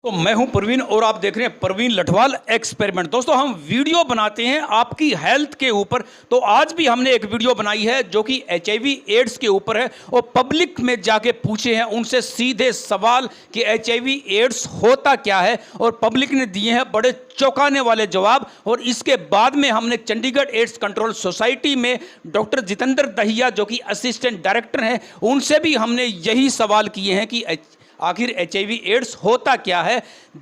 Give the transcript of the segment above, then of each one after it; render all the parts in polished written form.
तो मैं हूं प्रवीण और आप देख रहे हैं प्रवीण लठवाल एक्सपेरिमेंट। दोस्तों, हम वीडियो बनाते हैं आपकी हेल्थ के ऊपर। तो आज भी हमने एक वीडियो बनाई है जो कि HIV एड्स के ऊपर है और पब्लिक में जाके पूछे हैं उनसे सीधे सवाल कि HIV एड्स होता क्या है, और पब्लिक ने दिए हैं बड़े चौंकाने वाले जवाब। और इसके बाद में हमने चंडीगढ़ एड्स कंट्रोल सोसाइटी में डॉक्टर जितेंद्र दहिया जो कि असिस्टेंट डायरेक्टर हैं, उनसे भी हमने यही सवाल किए हैं कि आखिर HIV एड्स होता क्या है।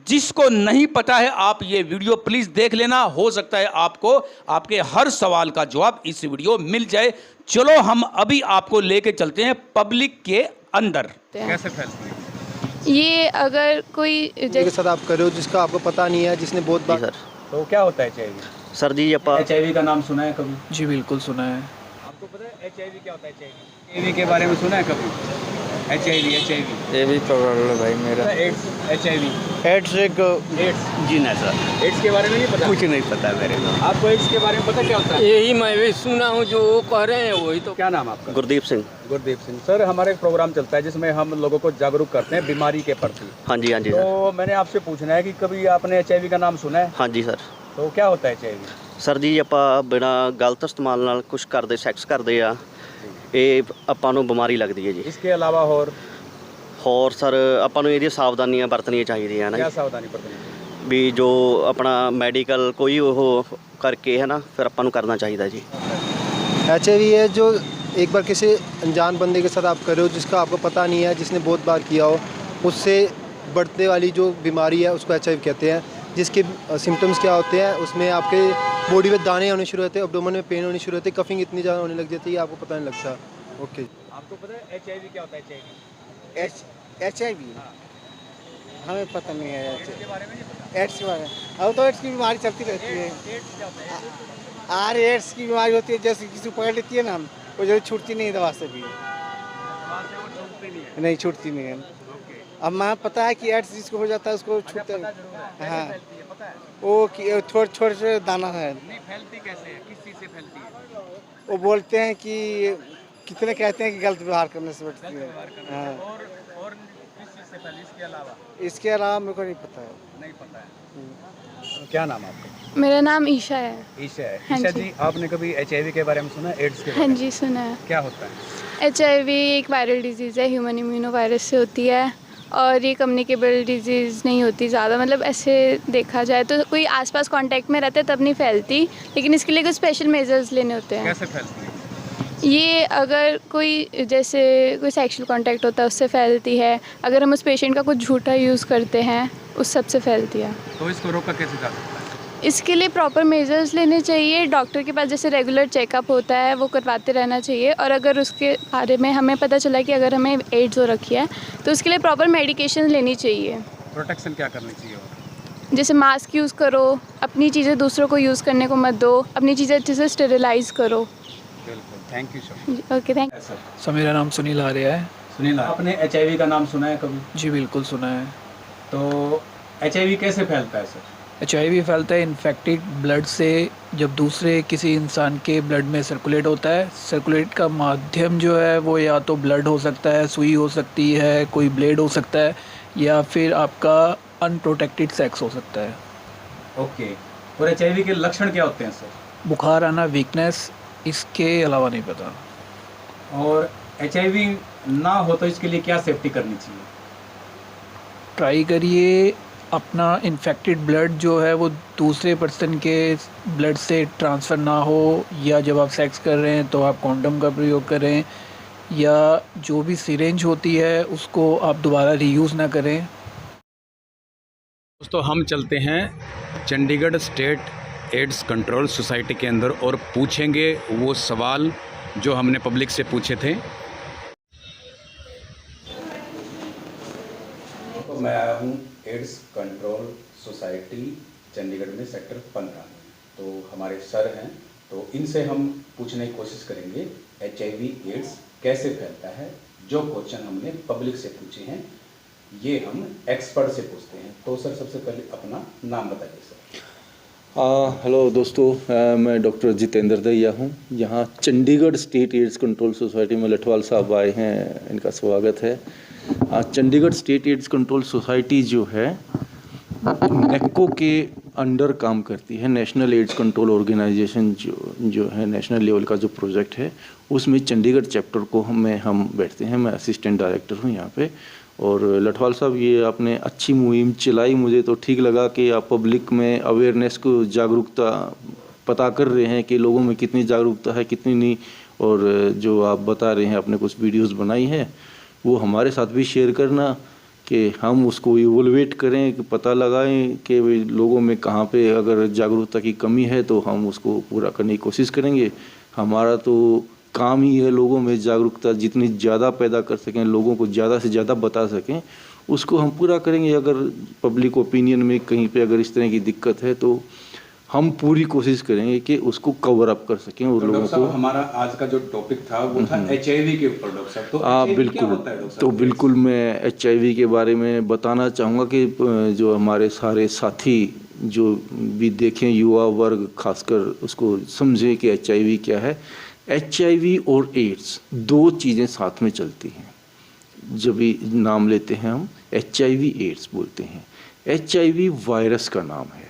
जिसको नहीं पता है आप ये वीडियो प्लीज़ देख लेना, हो सकता है आपको आपके हर सवाल का जवाब इस वीडियो मिल जाए। चलो हम अभी आपको लेके चलते हैं पब्लिक के अंदर। कैसे फैलती है ये? अगर कोई के साथ आप कर रहे हो जिसका आपको पता नहीं है, जिसने बहुत बार सर। तो क्या होता है HIV? सर जी HIV का नाम सुना है कभी? जी बिल्कुल सुना है। आपको पता है HIV क्या होता है? HIV के बारे में सुना है कभी? HIV ये भी प्रॉब्लम है भाई मेरा। एड्स HIV एड्स एक एड्स जी नहीं सर, एड्स के बारे में नहीं पता? कुछ नहीं पता मेरे को। आपको एड्स के बारे में पता क्या होता है? यही मैं भी सुना हूँ, जो वो कह रहे हैं वही तो। क्या नाम आपका? गुरदीप सिंह। गुरदीप सिंह। सर, हमारा एक प्रोग्राम चलता है जिसमें हम लोगों को जागरूक करते हैं बीमारी के प्रति। हाँ जी सर। तो मैंने आपसे पूछना है कि कभी आपने HIV का नाम सुना है? हाँ जी सर। तो क्या होता है HIV? ਸਰ ਜੀ ਆਪਾਂ ਬਿਨਾ ਗਲਤ ਇਸਤੇਮਾਲ ਨਾਲ ਕੁਝ ਕਰਦੇ ਸੈਕਸ ਕਰਦੇ ਆ, ਇਹ ਆਪਾਂ ਨੂੰ ਬਿਮਾਰੀ ਲੱਗਦੀ ਹੈ ਜੀ। इसके अलावा और ਹੋਰ ਸਰ ਆਪਾਂ ਨੂੰ ਇਹਦੀਆਂ ਸਾਵਧਾਨੀਆਂ ਵਰਤਣੀਆਂ ਚਾਹੀਦੀਆਂ ਨਾ क्या ਜੀ। सावधानी बरतनी चाहिए? ਵੀ ਜੋ ਆਪਣਾ ਮੈਡੀਕਲ ਕੋਈ ਉਹ ਕਰਕੇ ਹੈ ਨਾ, ਫਿਰ ਆਪਾਂ ਨੂੰ ਕਰਨਾ ਚਾਹੀਦਾ ਜੀ। HIV है जो एक बार किसी अनजान बंदे के साथ आप कर रहे हो जिसका आपको पता नहीं है, जिसने बहुत बार किया हो, उससे बढ़ने वाली जो बीमारी है उसको HIV कहते हैं। जिसके सिम्टम्स क्या होते हैं, उसमें आपके बॉडी में दाने होने शुरू होते हैं, एब्डोमेन में पेन होनी शुरू होती है, कफिंग इतनी ज़्यादा होने लग जाती है आपको पता नहीं लगता। ओके, आपको पता है HIV क्या होता है? HIV हमें पता नहीं है। के बारे में नहीं पता? एड्स के बारे में अब तो एड्स की बीमारी चलती रहती है। एड्स क्या होता है? एड्स की बीमारी होती है, जैसे किसी को पकड़ लेती है ना, वो जल्दी छूटती नहीं है दवा से भी। वहाँ से वो छूटती नहीं है। नहीं छूटती नहीं है। ओके। अब मैं पता है कि एड्स जिसको हो जाता है उसको छूटता पता है। जरूर है। कैसे हाँ। फैलती है पता है? वो छोटे छोटे दाना है। नहीं, फैलती कैसे है? किस चीज़ से फैलती है? वो बोलते हैं कि कितने कहते हैं कि गलत व्यवहार करने से बढ़ती है। हाँ। और किस चीज़ से फैलती? इसके अलावा इसके अलावा मेरे को नहीं पता है। नहीं पता है। क्या नाम है आपका? मेरा नाम ईशा है। ईशा है। हाँ ईशा जी। जी, आपने कभी HIV के बारे में सुना है? एड्स के बारे हाँ में? जी सुना है। क्या होता है? HIV एक वायरल डिजीज़ है, ह्यूमन इम्यूनो वायरस से होती है, और ये कम्युनिकेबल डिजीज़ नहीं होती ज़्यादा। मतलब ऐसे देखा जाए तो कोई आसपास कांटेक्ट में रहता है तब नहीं फैलती, लेकिन इसके लिए कुछ स्पेशल मेजर्स लेने होते हैं। कैसे फैलती है? ये अगर कोई जैसे कोई सेक्सुअल कांटेक्ट होता है उससे फैलती है, अगर हम उस पेशेंट का कुछ झूठा यूज़ करते हैं उस सब से फैलती है। तो इसको रोका कैसे जा सकता है? इसके लिए प्रॉपर मेजर्स लेने चाहिए। डॉक्टर के पास जैसे रेगुलर चेकअप होता है वो करवाते रहना चाहिए, और अगर उसके बारे में हमें पता चला कि अगर हमें एड्स हो रखी है तो उसके लिए प्रॉपर मेडिकेशन लेनी चाहिए। प्रोटेक्शन क्या करनी चाहिए? और जैसे मास्क यूज़ करो, अपनी चीज़ें दूसरों को यूज़ करने को मत दो, अपनी चीज़ें अच्छे से स्टेरिलाइज करो। बिल्कुल, thank you sir. Okay, thank. Sir मेरा नाम सुनील आर्या है। सुनील, आपने HIV का नाम सुना है कभी? जी बिल्कुल सुना है। तो HIV कैसे फैलता है सर? HIV फैलता है इन्फेक्टेड ब्लड से, जब दूसरे किसी इंसान के ब्लड में सर्कुलेट होता है। सर्कुलेट का माध्यम जो है वो या तो ब्लड हो सकता है, सुई हो सकती है, कोई ब्लेड हो सकता है, या फिर आपका अनप्रोटेक्टेड सेक्स हो सकता है। ओके। और HIV के लक्षण क्या होते हैं सर? बुखार आना, वीकनेस, इसके अलावा नहीं पता। और HIV ना हो तो इसके लिए क्या सेफ्टी करनी चाहिए? ट्राई करिए अपना इन्फेक्टेड ब्लड जो है वो दूसरे पर्सन के ब्लड से ट्रांसफ़र ना हो, या जब आप सेक्स कर रहे हैं तो आप कॉन्डम का प्रयोग करें, या जो भी सिरेंज होती है उसको आप दोबारा रीयूज़ ना करें। दोस्तों, हम चलते हैं Chandigarh state AIDS control society के अंदर और पूछेंगे वो सवाल जो हमने पब्लिक से पूछे थे। तो मैं आया हूँ एड्स कंट्रोल सोसाइटी चंडीगढ़ में सेक्टर 15। तो हमारे सर हैं, तो इनसे हम पूछने की कोशिश करेंगे HIV एड्स कैसे फैलता है। जो क्वेश्चन हमने पब्लिक से पूछे हैं ये हम एक्सपर्ट से पूछते हैं। तो सर, सबसे पहले अपना नाम बताइए सर। हेलो दोस्तों, मैं डॉक्टर जितेंद्र दहिया हूँ। यहाँ Chandigarh state AIDS control society में लठवाल साहब आए हैं, इनका स्वागत है। Chandigarh state AIDS control society जो है नेको के अंडर काम करती है। नेशनल एड्स कंट्रोल ऑर्गेनाइजेशन जो है नेशनल लेवल का जो प्रोजेक्ट है, उसमें चंडीगढ़ चैप्टर को हम बैठते हैं। मैं असिस्टेंट डायरेक्टर हूँ यहाँ पे। और लठवाल साहब, ये आपने अच्छी मुहिम चलाई, मुझे तो ठीक लगा कि आप पब्लिक में अवेयरनेस को, जागरूकता पता कर रहे हैं कि लोगों में कितनी जागरूकता है कितनी नहीं। और जो आप बता रहे हैं, आपने कुछ वीडियोस बनाई हैं, वो हमारे साथ भी शेयर करना कि हम उसको इवोल्वेट करें, कि पता लगाएं कि भाई लोगों में कहाँ पे अगर जागरूकता की कमी है तो हम उसको पूरा करने की कोशिश करेंगे। हमारा तो काम ही है लोगों में जागरूकता जितनी ज़्यादा पैदा कर सकें, लोगों को ज़्यादा से ज़्यादा बता सकें, उसको हम पूरा करेंगे। अगर पब्लिक ओपिनियन में कहीं पे अगर इस तरह की दिक्कत है तो हम पूरी कोशिश करेंगे कि उसको कवर अप कर सकें और लोगों को। हमारा आज का जो टॉपिक था वो था HIV के ऊपर डॉक्टर साहब। तो HIV क्या बिल्कुल, होता है डॉक्टर साहब? तो बिल्कुल मैं HIV के बारे में बताना चाहूँगा कि जो हमारे सारे साथी जो भी देखें, युवा वर्ग खासकर, उसको समझें कि HIV क्या है। HIV और एड्स दो चीज़ें साथ में चलती हैं। जब भी नाम लेते हैं हम HIV एड्स बोलते हैं। HIV वायरस का नाम है,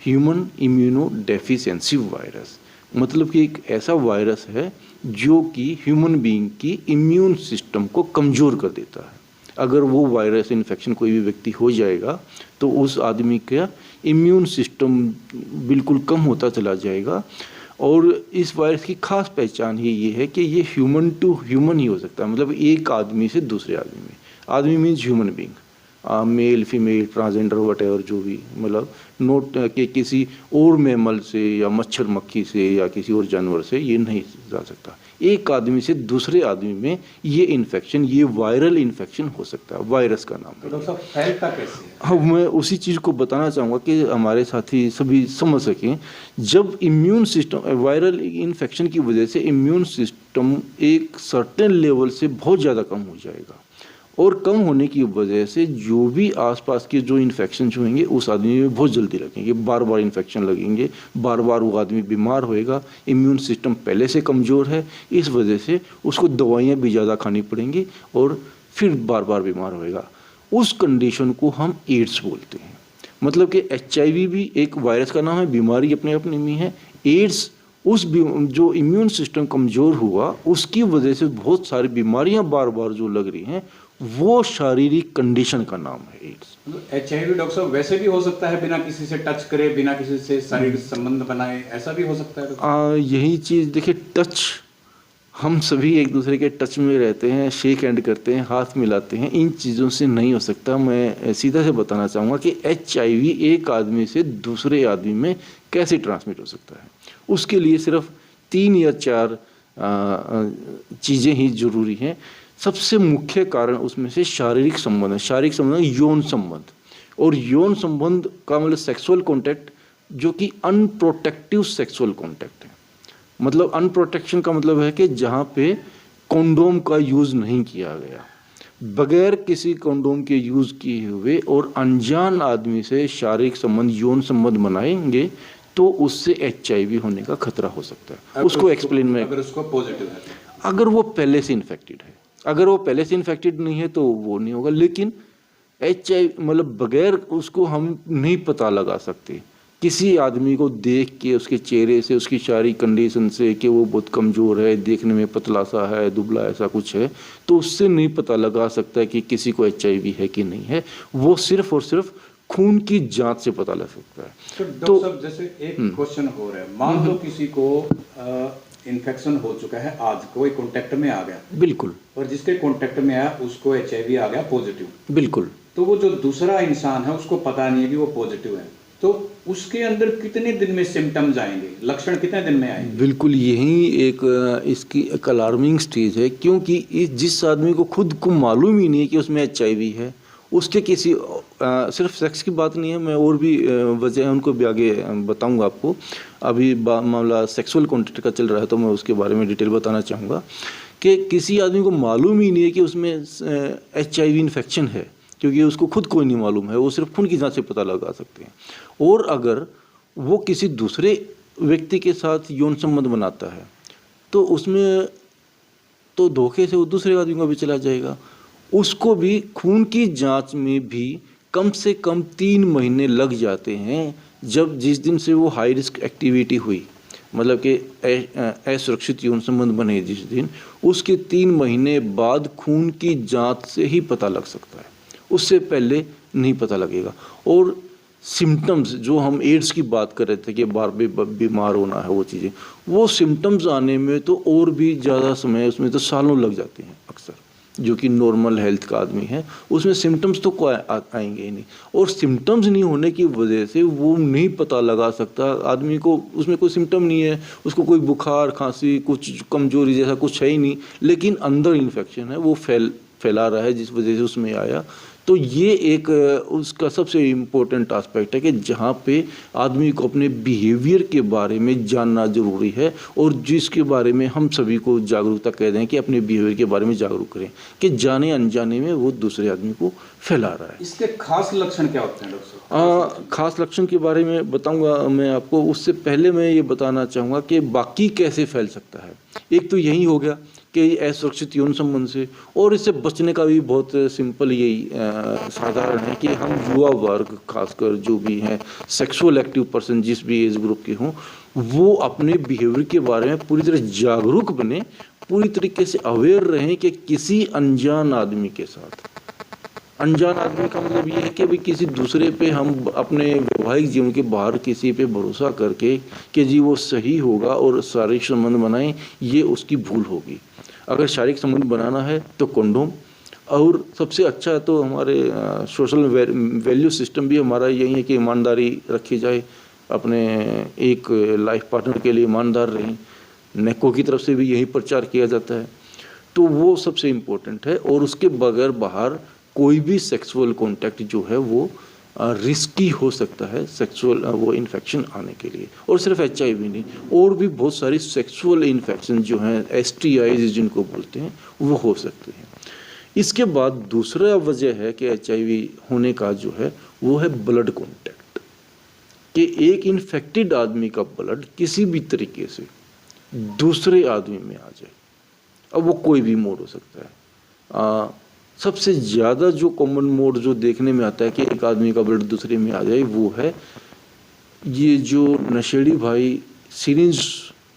ह्यूमन इम्यूनो डेफिशिएंसी वायरस। मतलब कि एक ऐसा वायरस है जो कि ह्यूमन बीइंग की इम्यून सिस्टम को कमज़ोर कर देता है। अगर वो वायरस इन्फेक्शन कोई भी व्यक्ति हो जाएगा तो उस आदमी का इम्यून सिस्टम बिल्कुल कम होता चला जाएगा। और इस वायरस की खास पहचान ही ये है कि ये ह्यूमन टू ह्यूमन ही हो सकता है, मतलब एक आदमी से दूसरे आदमी में। आदमी means human being, male female transgender whatever जो भी, मतलब नोट कि किसी और मैमल से या मच्छर मक्खी से या किसी और जानवर से ये नहीं जा सकता। एक आदमी से दूसरे आदमी में ये इन्फेक्शन, ये वायरल इन्फेक्शन हो सकता है। वायरस का नाम है। डॉक्टर साहब फैलता कैसे है? हाँ, मैं उसी चीज़ को बताना चाहूँगा कि हमारे साथी सभी समझ सकें। जब इम्यून सिस्टम, वायरल इन्फेक्शन की वजह से इम्यून सिस्टम एक सर्टेन लेवल से बहुत ज़्यादा कम हो जाएगा, और कम होने की वजह से जो भी आसपास के जो इन्फेक्शन होंगे उस आदमी में बहुत जल्दी लगेंगे, बार बार इन्फेक्शन लगेंगे, बार बार वो आदमी बीमार होएगा। इम्यून सिस्टम पहले से कमज़ोर है, इस वजह से उसको दवाइयाँ भी ज़्यादा खानी पड़ेंगी और फिर बार बार बीमार होएगा। उस कंडीशन को हम एड्स बोलते हैं। मतलब कि HIV भी एक वायरस का नाम है, बीमारी अपने अपने में है। एड्स उस जो इम्यून सिस्टम कमज़ोर हुआ उसकी वजह से बहुत सारी बीमारियां बार बार जो लग रही हैं, वो शारीरिक कंडीशन का नाम है एड्स। HIV डॉक्टर साहब वैसे भी हो सकता है, बिना किसी से टच करे, बिना किसी से शारीरिक संबंध बनाए, ऐसा भी हो सकता है? यही चीज़ देखिए, टच, हम सभी एक दूसरे के टच में रहते हैं, शेक हैंड करते हैं, हाथ मिलाते हैं, इन चीज़ों से नहीं हो सकता। मैं सीधा से बताना चाहूँगा कि HIV एक आदमी से दूसरे आदमी में कैसे ट्रांसमिट हो सकता है। उसके लिए सिर्फ 3 या 4 चीज़ें ही ज़रूरी हैं। सबसे मुख्य कारण उसमें से शारीरिक संबंध है। शारीरिक संबंध, यौन संबंध, और यौन संबंध का मतलब सेक्सुअल कॉन्टैक्ट, जो कि अनप्रोटेक्टिव सेक्सुअल कॉन्टैक्ट है। मतलब अनप्रोटेक्शन का मतलब है कि जहाँ पे कॉन्डोम का यूज़ नहीं किया गया, बगैर किसी कॉन्डोम के यूज़ किए हुए और अनजान आदमी से शारीरिक संबंध, यौन संबंध बनाएंगे तो उससे HIV होने का खतरा हो सकता है। उसको एक्सप्लेन में, अगर उसको पॉजिटिव है, अगर वो पहले से इन्फेक्टेड है, अगर वो पहले से इन्फेक्टेड नहीं है तो वो नहीं होगा। लेकिन HIV मतलब बगैर उसको हम नहीं पता लगा सकते। किसी आदमी को देख के, उसके चेहरे से, उसकी शारीरिक कंडीशन से कि वो बहुत कमज़ोर है, देखने में पतला सा है, दुबला ऐसा कुछ है, तो उससे नहीं पता लगा सकता है कि किसी को HIV है कि नहीं है। वो सिर्फ और सिर्फ खून की जांच से पता लग सकता है। तो डॉक्टर साहब जैसे एक क्वेश्चन हो रहा है, मान लो किसी को इन्फेक्शन हो चुका है, आज कोई कांटेक्ट में आ गया, बिल्कुल, और जिसके कांटेक्ट में आया उसको HIV आ गया पॉजिटिव, बिल्कुल, तो वो जो दूसरा इंसान है उसको पता नहीं है कि वो पॉजिटिव है, तो उसके अंदर कितने दिन में सिम्टम्स आएंगे, लक्षण कितने दिन में आएंगे? बिल्कुल, यही एक इसकी एक अलार्मिंग स्टेज है, क्योंकि जिस आदमी को खुद को मालूम ही नहीं है कि उसमें HIV है, उसके किसी सिर्फ सेक्स की बात नहीं है, मैं और भी वजह है उनको भी आगे बताऊंगा आपको। अभी मामला सेक्सुअल कॉन्टैक्ट का चल रहा है तो मैं उसके बारे में डिटेल बताना चाहूँगा कि किसी आदमी को मालूम ही नहीं है कि उसमें HIV इन्फेक्शन है, क्योंकि उसको खुद कोई नहीं मालूम है, वो सिर्फ खून की जांच से पता लगा सकते हैं। और अगर वो किसी दूसरे व्यक्ति के साथ यौन संबंध बनाता है तो उसमें तो धोखे से वो दूसरे आदमी को भी चला जाएगा। उसको भी खून की जांच में भी कम से कम 3 महीने लग जाते हैं जब जिस दिन से वो हाई रिस्क एक्टिविटी हुई, मतलब कि असुरक्षित यौन संबंध बने जिस दिन, उसके 3 महीने बाद खून की जांच से ही पता लग सकता है, उससे पहले नहीं पता लगेगा। और सिम्टम्स जो हम एड्स की बात कर रहे थे कि बार बार बीमार होना है, वो चीज़ें, वो सिम्टम्स आने में तो और भी ज़्यादा समय, उसमें तो सालों लग जाते हैं अक्सर। जो कि नॉर्मल हेल्थ का आदमी है उसमें सिम्टम्स तो आएंगे ही नहीं, और सिम्टम्स नहीं होने की वजह से वो नहीं पता लगा सकता आदमी को, उसमें कोई सिम्टम नहीं है, उसको कोई बुखार खांसी कुछ कमजोरी जैसा कुछ है ही नहीं, लेकिन अंदर इन्फेक्शन है, वो फैला रहा है जिस वजह से उसमें आया। तो ये एक उसका सबसे इम्पोर्टेंट एस्पेक्ट है कि जहाँ पे आदमी को अपने बिहेवियर के बारे में जानना ज़रूरी है, और जिसके बारे में हम सभी को जागरूकता कह दें कि अपने बिहेवियर के बारे में जागरूक करें कि जाने अनजाने में वो दूसरे आदमी को फैला रहा है। इसके खास लक्षण क्या होते हैं डॉक्टर साहब? खास लक्षण के बारे में बताऊंगा मैं आपको, उससे पहले मैं ये बताना चाहूँगा कि बाकी कैसे फैल सकता है। एक तो यही हो गया कि असुरक्षित यौन संबंध से, और इससे बचने का भी बहुत सिंपल यही साधारण है कि हम युवा वर्ग खासकर जो भी हैं सेक्सुअल एक्टिव पर्सन जिस भी एज ग्रुप के हों, वो अपने बिहेवियर के बारे में पूरी तरह जागरूक बने, पूरी तरीके से अवेयर रहें कि किसी अनजान आदमी के साथ, अनजान आदमी का मतलब ये है कि भाई किसी दूसरे पे हम अपने वैवाहिक जीवन के बाहर किसी पे भरोसा करके कि जी वो सही होगा और शारीरिक संबंध बनाएं, ये उसकी भूल होगी। अगर शारीरिक संबंध बनाना है तो कंडोम, और सबसे अच्छा तो हमारे सोशल वैल्यू सिस्टम भी हमारा यही है कि ईमानदारी रखी जाए, अपने एक लाइफ पार्टनर के लिए ईमानदार रहें, नेको की तरफ से भी यही प्रचार किया जाता है, तो वो सबसे इम्पोर्टेंट है। और उसके बगैर बाहर कोई भी सेक्सुअल कांटेक्ट जो है वो रिस्की हो सकता है सेक्सुअल वो इन्फेक्शन आने के लिए। और सिर्फ HIV नहीं, और भी बहुत सारी सेक्सुअल इन्फेक्शन जो हैं STIs जिनको बोलते हैं वो हो सकते हैं। इसके बाद दूसरा वजह है कि HIV होने का जो है वो है ब्लड कॉन्टैक्ट, कि एक इन्फेक्टेड आदमी का ब्लड किसी भी तरीके से दूसरे आदमी में आ जाए, अब वो कोई भी मोड हो सकता है। सबसे ज़्यादा जो कॉमन मोड जो देखने में आता है कि एक आदमी का ब्लड दूसरे में आ जाए, वो है ये जो नशेड़ी भाई सिरिंज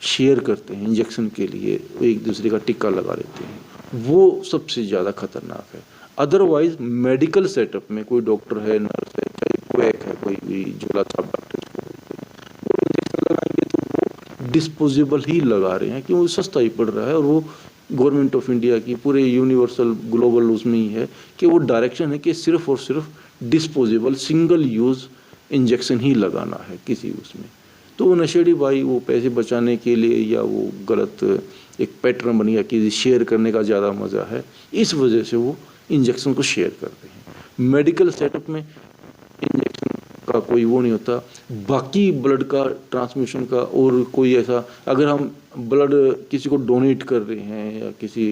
शेयर करते हैं इंजेक्शन के लिए, एक दूसरे का टिक्का लगा लेते हैं, वो सबसे ज़्यादा खतरनाक है। अदरवाइज मेडिकल सेटअप में कोई डॉक्टर है, नर्स है, चाहे क्वैक है, कोई भी झोला छाप डॉक्टर, वो इंजेक्शन लगाएंगे तो वो डिस्पोजेबल ही लगा रहे हैं, क्योंकि वो सस्ता ही पड़ रहा है, और वो गवर्नमेंट ऑफ इंडिया की पूरे यूनिवर्सल ग्लोबल उसमें ही है कि वो डायरेक्शन है कि सिर्फ और सिर्फ डिस्पोजेबल सिंगल यूज़ इंजेक्शन ही लगाना है किसी उसमें। तो वो नशेड़ी भाई वो पैसे बचाने के लिए या वो गलत एक पैटर्न बन गया कि शेयर करने का ज़्यादा मज़ा है, इस वजह से वो इंजेक्शन को शेयर करते हैं। मेडिकल सेटअप में इंजेक्शन का कोई वो नहीं होता, बाकी ब्लड का ट्रांसमिशन का और कोई ऐसा, अगर हम ब्लड किसी को डोनेट कर रहे हैं या किसी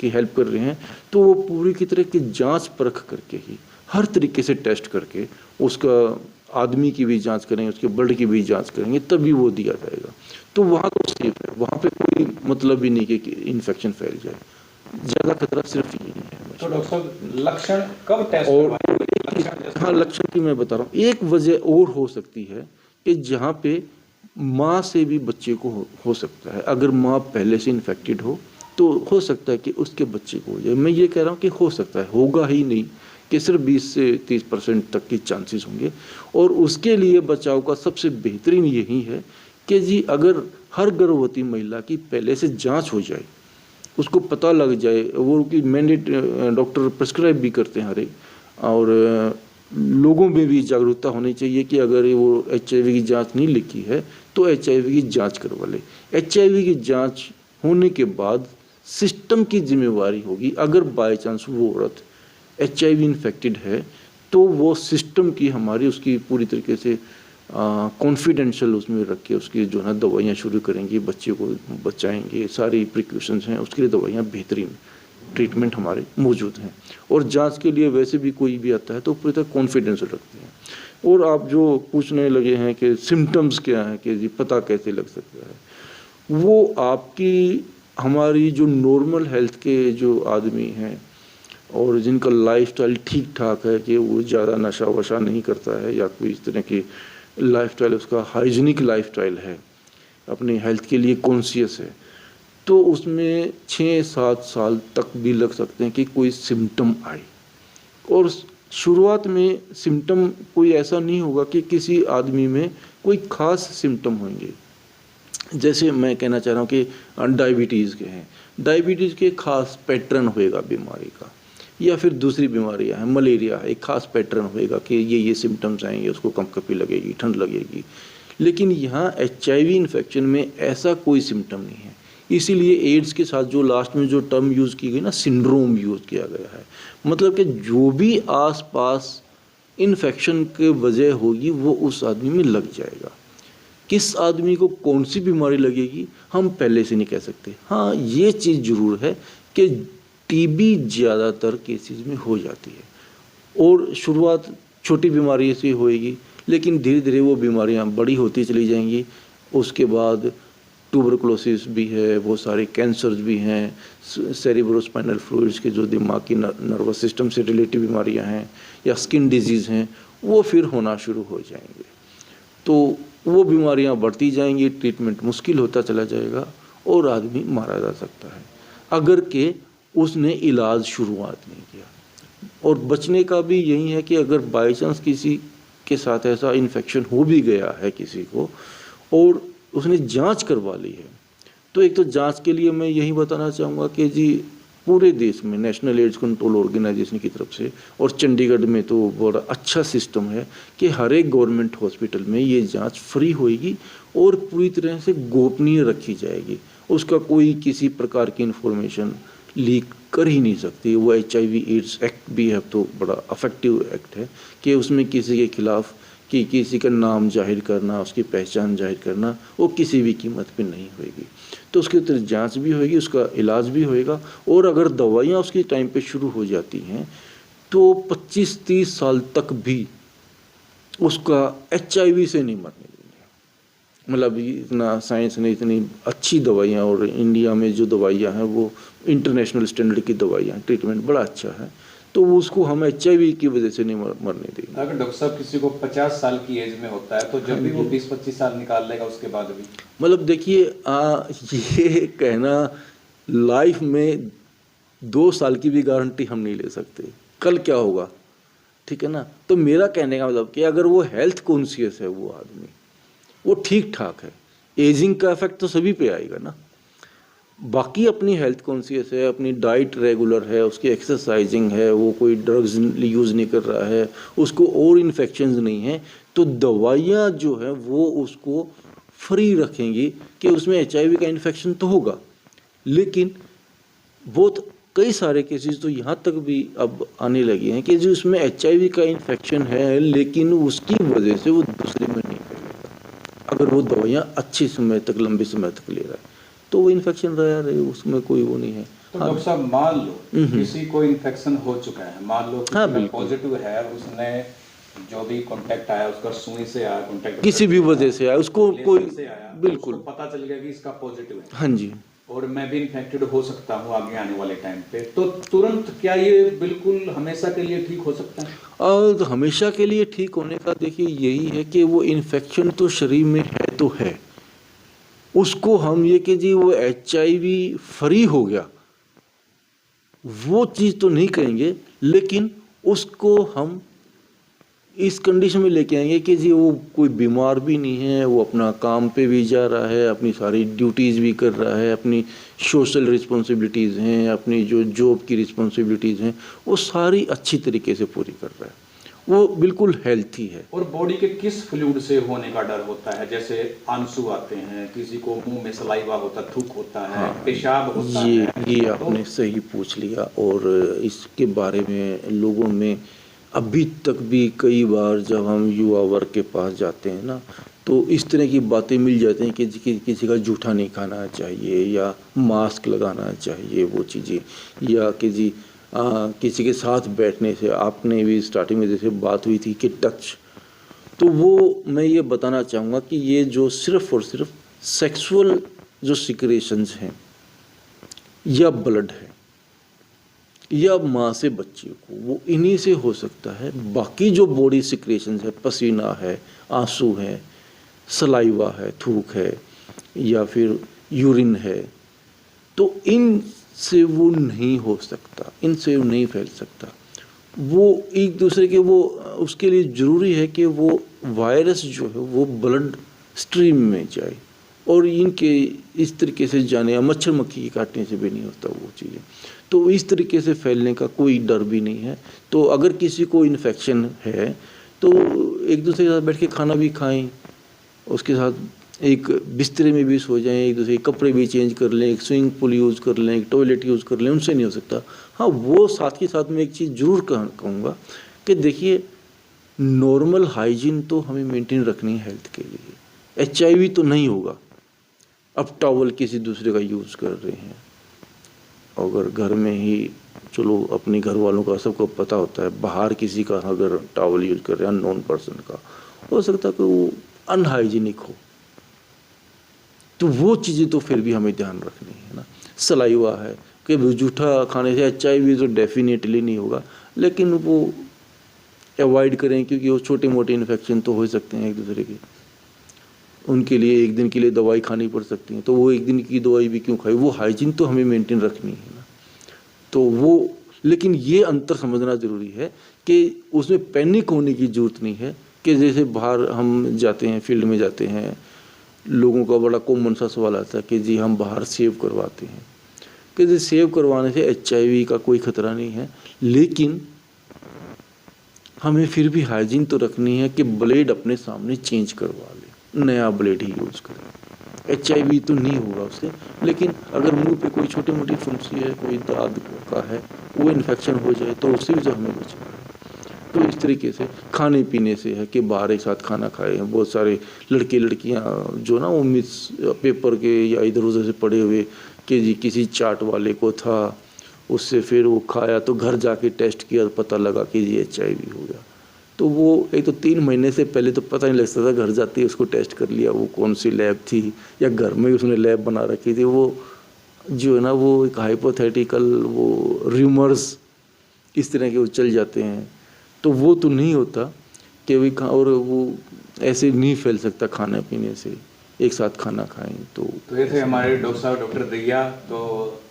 की हेल्प कर रहे हैं तो वो पूरी की तरह की जांच परख करके ही, हर तरीके से टेस्ट करके उसका आदमी की भी जांच करेंगे, उसके ब्लड की भी जांच करेंगे, तभी वो दिया जाएगा। तो वहाँ तो सेफ है, वहाँ पे कोई मतलब ही नहीं कि इन्फेक्शन फैल जाए, ज़्यादा खतरा सिर्फ यही है। तो डॉक्टर साहब लक्षण कब टेस्ट और हाँ, लक्षण की मैं बता रहा हूँ, एक वजह और हो सकती है कि जहाँ पे माँ से भी बच्चे को हो सकता है। अगर माँ पहले से इन्फेक्टेड हो तो हो सकता है कि उसके बच्चे को हो जाए। मैं ये कह रहा हूँ कि हो सकता है, होगा ही नहीं, कि सिर्फ 20 से 30% तक की चांसेस होंगे। और उसके लिए बचाव का सबसे बेहतरीन यही है कि जी अगर हर गर्भवती महिला की पहले से जांच हो जाए, उसको पता लग जाए, वो कि मैंडेट डॉक्टर प्रिस्क्राइब भी करते हैं हर एक, और लोगों में भी जागरूकता होनी चाहिए कि अगर वो HIV की जांच नहीं लिखी है तो HIV की जांच करवा ले। HIV की जांच होने के बाद सिस्टम की जिम्मेवारी होगी, अगर बाय चांस वो औरत HIV इन्फेक्टेड है तो वो सिस्टम की हमारी उसकी पूरी तरीके से कॉन्फिडेंशियल उसमें रख के उसकी जो है दवाइयाँ शुरू करेंगी, बच्चे को बचाएंगे, सारी प्रिकॉशंस हैं उसके लिए, दवाइयाँ बेहतरीन ट्रीटमेंट हमारे मौजूद हैं। और जांच के लिए वैसे भी कोई भी आता है तो पूरी तरह कॉन्फिडेंस रखते हैं। और आप जो पूछने लगे हैं कि सिम्टम्स क्या हैं, कि जी पता कैसे लग सकता है, वो आपकी हमारी जो नॉर्मल हेल्थ के जो आदमी हैं और जिनका लाइफस्टाइल ठीक ठाक है कि वो ज़्यादा नशा वशा नहीं करता है या कोई इस तरह की लाइफस्टाइल उसका हाइजीनिक लाइफस्टाइल है, अपनी हेल्थ के लिए कॉन्शियस है, तो उसमें 6-7 साल तक भी लग सकते हैं कि कोई सिम्टम आए। और शुरुआत में सिम्टम कोई ऐसा नहीं होगा कि किसी आदमी में कोई ख़ास सिम्टम होंगे। जैसे मैं कहना चाह रहा हूँ कि डायबिटीज़ के हैं, डायबिटीज़ के खास पैटर्न होएगा बीमारी का, या फिर दूसरी बीमारियां हैं, मलेरिया है, एक खास पैटर्न होएगा कि ये सिम्टम्स आएंगे, उसको कंपकपी लगेगी, ठंड लगेगी। लेकिन यहाँ HIV इन्फेक्शन में ऐसा कोई सिम्टम नहीं है। इसीलिए एड्स के साथ जो लास्ट में जो टर्म यूज़ की गई ना, सिंड्रोम यूज़ किया गया है, मतलब कि जो भी आसपास इन्फेक्शन के वजह होगी वो उस आदमी में लग जाएगा। किस आदमी को कौन सी बीमारी लगेगी हम पहले से नहीं कह सकते। हाँ, ये चीज़ ज़रूर है कि टीबी ज़्यादातर केसेस में हो जाती है और शुरुआत छोटी बीमारी से होएगी, लेकिन धीरे धीरे वो बीमारियां बड़ी होती चली जाएंगी। उसके बाद ट्यूबरकुलोसिस भी है, बहुत सारे कैंसर्स भी हैं, सेरिब्रोस्पाइनल फ्लूइड्स के जो दिमाग की नर्वस सिस्टम से रिलेटेड बीमारियां हैं या स्किन डिजीज़ हैं, वो फिर होना शुरू हो जाएंगे। तो वो बीमारियां बढ़ती जाएंगी, ट्रीटमेंट मुश्किल होता चला जाएगा और आदमी मारा जा सकता है अगर के उसने इलाज शुरुआत नहीं किया। और बचने का भी यही है कि अगर बाई चांस किसी के साथ ऐसा इन्फेक्शन हो भी गया है किसी को और उसने जांच करवा ली है, तो एक तो जांच के लिए मैं यही बताना चाहूँगा कि जी पूरे देश में नेशनल एड्स कंट्रोल ऑर्गेनाइजेशन की तरफ से और चंडीगढ़ में तो बड़ा अच्छा सिस्टम है कि हर एक गवर्नमेंट हॉस्पिटल में ये जांच फ्री होएगी और पूरी तरह से गोपनीय रखी जाएगी। उसका कोई किसी प्रकार की इन्फॉर्मेशन लीक कर ही नहीं सकती। वो HIV एड्स एक्ट भी है तो बड़ा अफेक्टिव एक्ट है कि उसमें किसी के खिलाफ कि किसी का नाम जाहिर करना, उसकी पहचान जाहिर करना वो किसी भी कीमत पे नहीं होएगी। तो उसके ऊपर जांच भी होएगी, उसका इलाज भी होएगा और अगर दवाइयाँ उसके टाइम पे शुरू हो जाती हैं तो 25-30 साल तक भी उसका HIV से नहीं मरने देंगे। मतलब इतना साइंस ने इतनी अच्छी दवाइयाँ और इंडिया में जो दवाइयाँ हैं वो इंटरनेशनल स्टैंडर्ड की दवाइयाँ, ट्रीटमेंट बड़ा अच्छा है, तो उसको हम HIV की वजह से नहीं मरने देंगे। अगर डॉक्टर साहब किसी को 50 साल की एज में होता है तो जब भी वो 20-25 साल निकाल लेगा उसके बाद भी, मतलब देखिए ये कहना लाइफ में 2 साल की भी गारंटी हम नहीं ले सकते, कल क्या होगा, ठीक है ना। तो मेरा कहने का मतलब कि अगर वो हेल्थ कॉन्शियस है, वो आदमी वो ठीक ठाक है, एजिंग का इफेक्ट तो सभी पे आएगा ना। बाकी अपनी हेल्थ कॉन्शियस है, अपनी डाइट रेगुलर है, उसकी एक्सरसाइजिंग है, वो कोई ड्रग्स यूज़ नहीं कर रहा है, उसको और इन्फेक्शंस नहीं है, तो दवाइयाँ जो है वो उसको फ्री रखेंगी कि उसमें HIV का इन्फेक्शन तो होगा, लेकिन बहुत कई सारे केसेस तो यहाँ तक भी अब आने लगे हैं कि जो उसमें HIV का इन्फेक्शन है लेकिन उसकी वजह से वो दूसरे में नहीं फैलेगा अगर वो दवाइयाँ अच्छे समय तक, लंबे समय तक ले रहा है, तो वो इन्फेक्शन रहे, उसमें कोई वो नहीं है। तो डॉक्टर साहब मान लो किसी को इन्फेक्शन हो चुका है, मान लो किसी पॉजिटिव है, उसने जो भी कांटेक्ट आया उसका सुई से आया कांटेक्ट, किसी भी वजह से आया, उसको कोई बिल्कुल उसको पता चल गया कि इसका पॉजिटिव है, हाँ जी, और मैं भी इन्फेक्टेड हो सकता हूँ आगे आने वाले टाइम पे, तो तुरंत क्या ये बिल्कुल हमेशा के लिए ठीक हो सकता है? और हमेशा के लिए ठीक होने का देखिए यही है कि वो इन्फेक्शन तो शरीर में है तो है, उसको हम ये कि जी वो HIV फ्री हो गया वो चीज़ तो नहीं कहेंगे, लेकिन उसको हम इस कंडीशन में लेके आएंगे कि जी वो कोई बीमार भी नहीं है, वो अपना काम पे भी जा रहा है, अपनी सारी ड्यूटीज़ भी कर रहा है, अपनी सोशल रिस्पॉन्सिबिलिटीज़ हैं, अपनी जो जॉब की रिस्पॉन्सिबिलिटीज़ हैं वो सारी अच्छी तरीके से पूरी कर रहा है, वो बिल्कुल हेल्थी है। और बॉडी के किस फ्लूइड से होने का डर होता है? जैसे आंसू आते हैं, किसी को मुंह में सलाइवा होता, थूक होता है, पेशाब होता है। ये आपने सही पूछ लिया, और इसके बारे में लोगों में अभी तक भी कई बार जब हम युवा वर्ग के पास जाते हैं ना, तो इस तरह की बातें मिल जाती हैं कि किसी का जूठा नहीं खाना चाहिए या मास्क लगाना चाहिए, वो चीज़ें, या कि जी किसी के साथ बैठने से, आपने भी स्टार्टिंग में जैसे बात हुई थी कि टच, तो वो मैं ये बताना चाहूँगा कि ये जो सिर्फ़ और सिर्फ सेक्सुअल जो सिक्रेशंस हैं या ब्लड है, या माँ से बच्चे को, वो इन्हीं से हो सकता है। बाकी जो बॉडी सिक्रेशंस है, पसीना है, आंसू है, सलाइवा है, थूक है या फिर यूरिन है, तो इनसे वो नहीं हो सकता, इनसे वो नहीं फैल सकता। वो एक दूसरे के वो उसके लिए ज़रूरी है कि वो वायरस जो है वो ब्लड स्ट्रीम में जाए, और इनके इस तरीके से जाने या मच्छर मक्खी के काटने से भी नहीं होता वो चीज़ें। तो इस तरीके से फैलने का कोई डर भी नहीं है। तो अगर किसी को इन्फेक्शन है तो एक दूसरे के साथ बैठ के खाना भी खाएं, उसके साथ एक बिस्तरे में भी सो जाएं, एक दूसरे के कपड़े भी चेंज कर लें, एक स्विमिंग पूल यूज़ कर लें, एक टॉयलेट यूज़ कर लें, उनसे नहीं हो सकता। हाँ, वो साथ के साथ में एक चीज़ ज़रूर कहूँगा कि देखिए, नॉर्मल हाइजीन तो हमें मेंटेन रखनी है हेल्थ के लिए। HIV तो नहीं होगा। अब टॉवल किसी दूसरे का यूज़ कर रहे हैं, अगर घर में ही, चलो अपने घर वालों का सबको पता होता है, बाहर किसी का अगर टॉवल यूज़ कर रहे हैं अननोन पर्सन का, हो सकता है कि वो अनहाइजीनिक हो, तो वो चीज़ें तो फिर भी हमें ध्यान रखनी है ना। सलाइवा है कि जूठा खाने से HIV तो डेफिनेटली नहीं होगा, लेकिन वो अवॉइड करें, क्योंकि वो छोटे मोटे इन्फेक्शन तो हो सकते हैं एक दूसरे के। उनके लिए एक दिन के लिए दवाई खानी पड़ सकती है, तो वो एक दिन की दवाई भी क्यों खाए, वो हाइजीन तो हमें मेंटेन रखनी है ना। तो वो, लेकिन ये अंतर समझना ज़रूरी है कि उसमें पैनिक होने की ज़रूरत नहीं है। कि जैसे बाहर हम जाते हैं, फील्ड में जाते हैं, लोगों का बड़ा कॉमन सा सवाल आता है कि जी हम बाहर सेव करवाते हैं, कि जी सेव करवाने से HIV का कोई ख़तरा नहीं है, लेकिन हमें फिर भी हाइजीन तो रखनी है कि ब्लेड अपने सामने चेंज करवा ले, नया ब्लेड ही यूज़ करें। HIV तो नहीं होगा उससे, लेकिन अगर मुंह पे कोई छोटी मोटी फुंसी है, कोई दाद का है, वो इन्फेक्शन हो जाए तो उससे भी तो हमें बचना है। तो इस तरीके से खाने पीने से है कि बाहर एक साथ खाना खाए हैं। बहुत सारे लड़के लड़कियां जो ना वो मिस पेपर के या इधर उधर से पड़े हुए कि जी किसी चाट वाले को था, उससे फिर वो खाया तो घर जाके टेस्ट किया, पता लगा कि जी HIV हो गया। तो वो एक तो 3 महीने से पहले तो पता नहीं लगता था, घर जाते ही उसको टेस्ट कर लिया, वो कौन सी लैब थी या घर में उसने लैब बना रखी थी। वो जो है ना, वो एक हाइपोथेटिकल वो र्यूमर्स इस तरह के वो चल जाते हैं। तो वो तो नहीं होता कि भी और वो ऐसे नहीं फैल सकता खाने पीने से, एक साथ खाना खाएं तो ये थे हमारे डॉक्टर साहब, डॉक्टर दैया। तो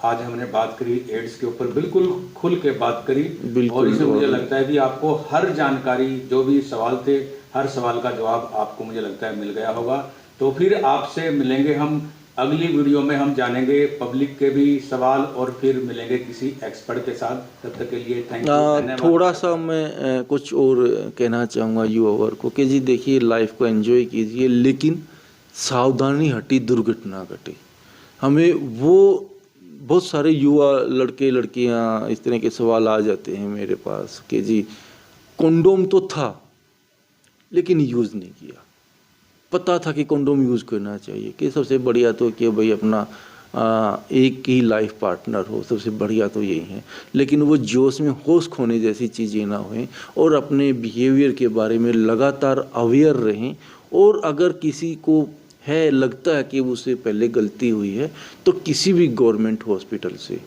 आज हमने बात करी एड्स के ऊपर, बिल्कुल खुल के बात करी। और इसमें मुझे लगता है कि आपको हर जानकारी, जो भी सवाल थे, हर सवाल का जवाब आपको मुझे लगता है मिल गया होगा। तो फिर आपसे मिलेंगे हम अगली वीडियो में, हम जानेंगे पब्लिक के भी सवाल और फिर मिलेंगे किसी एक्सपर्ट के साथ। तब तक के लिए थैंक यू। थोड़ा सा मैं कुछ और कहना चाहूँगा युवा वर्ग को कि जी देखिए, लाइफ को एंजॉय कीजिए, लेकिन सावधानी हटी दुर्घटना घटे। हमें वो बहुत सारे युवा लड़के लड़कियां इस तरह के सवाल आ जाते हैं मेरे पास कि जी कंडोम तो था लेकिन यूज़ नहीं किया। पता था कि कंडोम यूज़ करना चाहिए, कि सबसे बढ़िया तो कि भाई अपना एक ही लाइफ पार्टनर हो, सबसे बढ़िया तो यही है। लेकिन वो जोश में होश खोने जैसी चीज़ें ना हों, और अपने बिहेवियर के बारे में लगातार अवेयर रहें। और अगर किसी को है लगता है कि उससे पहले गलती हुई है, तो किसी भी गवर्नमेंट हॉस्पिटल से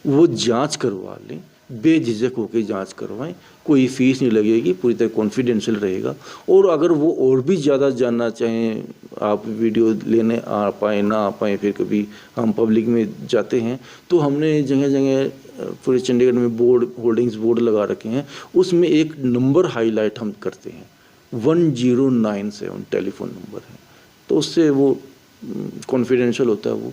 वो जांच करवा लें, बेझिझक होकर जांच करवाएं, कोई फीस नहीं लगेगी, पूरी तरह कॉन्फिडेंशियल रहेगा। और अगर वो और भी ज़्यादा जानना चाहें, आप वीडियो लेने आ पाएँ ना आ पाएँ, फिर कभी हम पब्लिक में जाते हैं तो हमने जगह जगह पूरे चंडीगढ़ में बोर्ड, होल्डिंग्स बोर्ड लगा रखे हैं, उसमें एक नंबर हाईलाइट हम करते हैं, 1097 टेलीफोन नंबर है। तो उससे वो कॉन्फिडेंशियल होता है। वो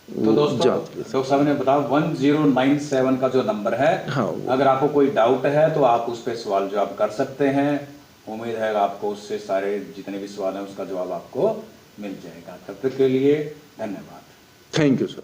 तो दोस्तों, डॉक्टर साहब ने बताया 1097 का जो नंबर है, हाँ, अगर आपको कोई डाउट है तो आप उस पर सवाल जवाब कर सकते हैं। उम्मीद है आपको उससे सारे जितने भी सवाल हैं उसका जवाब आपको मिल जाएगा। तब तक के लिए धन्यवाद। Thank you sir.